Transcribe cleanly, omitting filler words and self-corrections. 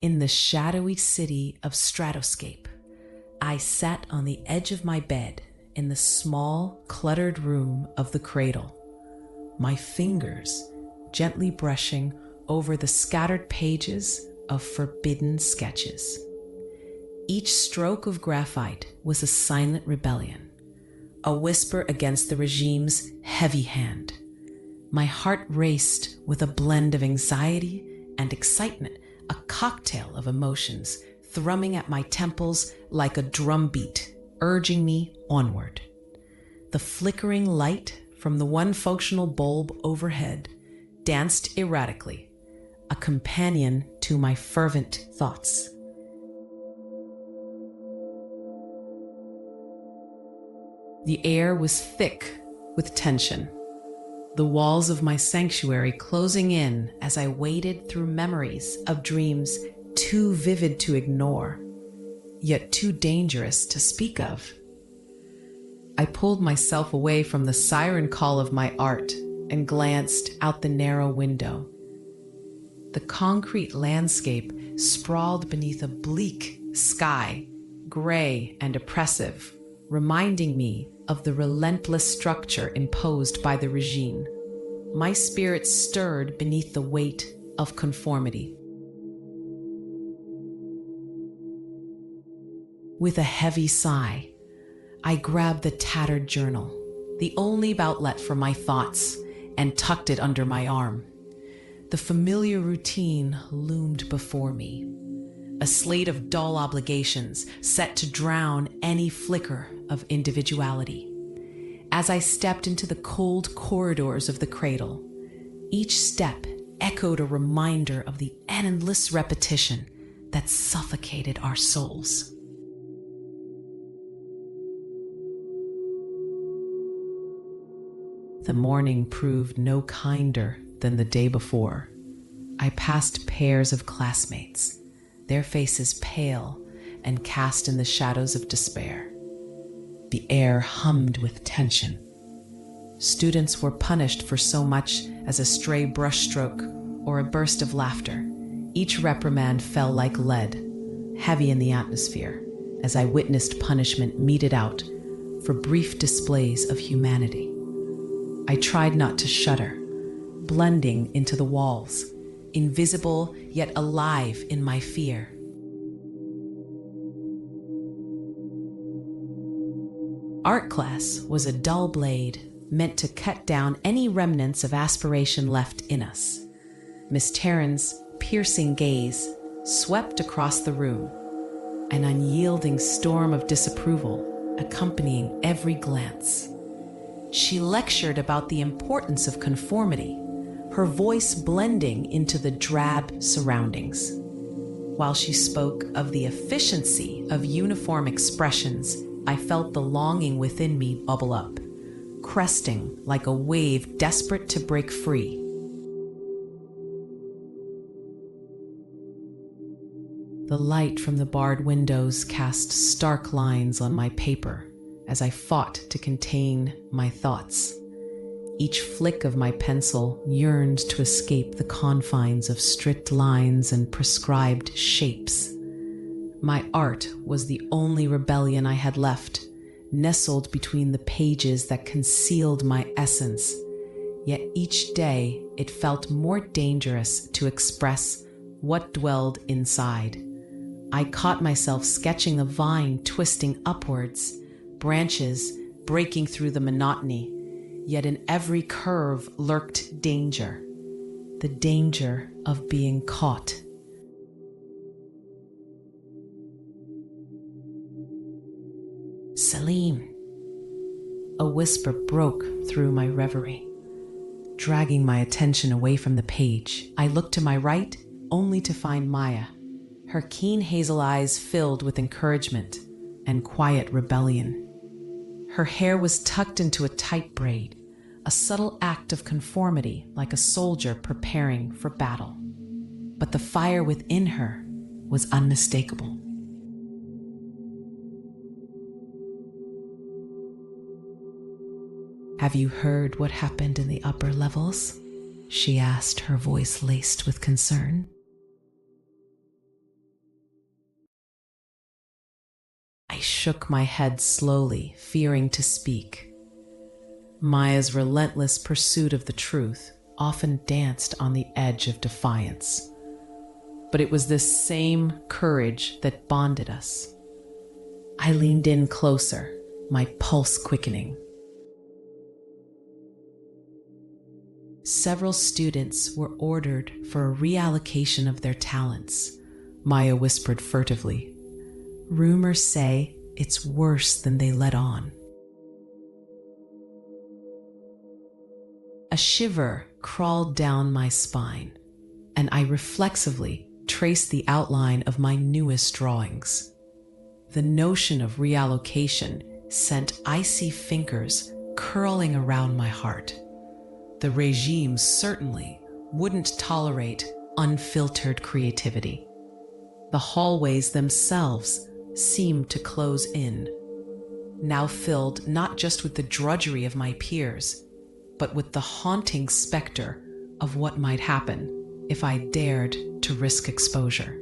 In the shadowy city of Stratoscape, I sat on the edge of my bed in the small, cluttered room of the Cradle, my fingers gently brushing over the scattered pages of forbidden sketches. Each stroke of graphite was a silent rebellion, a whisper against the regime's heavy hand. My heart raced with a blend of anxiety and excitement, a cocktail of emotions thrumming at my temples like a drumbeat, urging me onward. The flickering light from the one functional bulb overhead danced erratically, a companion to my fervent thoughts. The air was thick with tension, the walls of my sanctuary closing in as I waded through memories of dreams too vivid to ignore, yet too dangerous to speak of. I pulled myself away from the siren call of my art and glanced out the narrow window. The concrete landscape sprawled beneath a bleak sky, gray and oppressive, reminding me of the relentless structure imposed by the regime. My spirit stirred beneath the weight of conformity. With a heavy sigh, I grabbed the tattered journal, the only outlet for my thoughts, and tucked it under my arm. The familiar routine loomed before me, a slate of dull obligations set to drown any flicker of individuality. As I stepped into the cold corridors of the Cradle, each step echoed a reminder of the endless repetition that suffocated our souls. The morning proved no kinder than the day before. I passed pairs of classmates, their faces pale and cast in the shadows of despair. The air hummed with tension. Students were punished for so much as a stray brushstroke or a burst of laughter. Each reprimand fell like lead, heavy in the atmosphere, as I witnessed punishment meted out for brief displays of humanity. I tried not to shudder, blending into the walls, invisible yet alive in my fear. Art class was a dull blade meant to cut down any remnants of aspiration left in us. Miss Tarrant's piercing gaze swept across the room, an unyielding storm of disapproval accompanying every glance. She lectured about the importance of conformity, her voice blending into the drab surroundings. While she spoke of the efficiency of uniform expressions, I felt the longing within me bubble up, cresting like a wave desperate to break free. The light from the barred windows cast stark lines on my paper as I fought to contain my thoughts. Each flick of my pencil yearned to escape the confines of strict lines and prescribed shapes. My art was the only rebellion I had left, nestled between the pages that concealed my essence. Yet each day it felt more dangerous to express what dwelled inside. I caught myself sketching a vine twisting upwards, branches breaking through the monotony, yet in every curve lurked danger, the danger of being caught. "Salim," a whisper broke through my reverie. Dragging my attention away from the page, I looked to my right only to find Maya, her keen hazel eyes filled with encouragement and quiet rebellion. Her hair was tucked into a tight braid, a subtle act of conformity like a soldier preparing for battle. But the fire within her was unmistakable. "Have you heard what happened in the upper levels?" she asked, her voice laced with concern. shook my head slowly, fearing to speak. Maya's relentless pursuit of the truth often danced on the edge of defiance. But it was this same courage that bonded us. I leaned in closer, my pulse quickening. Several students were ordered for a reallocation of their talents, Maya whispered furtively. Rumors say it's worse than they let on. A shiver crawled down my spine, and I reflexively traced the outline of my newest drawings. The notion of reallocation sent icy fingers curling around my heart. The regime certainly wouldn't tolerate unfiltered creativity. The hallways themselves seemed to close in, now filled not just with the drudgery of my peers, but with the haunting specter of what might happen if I dared to risk exposure.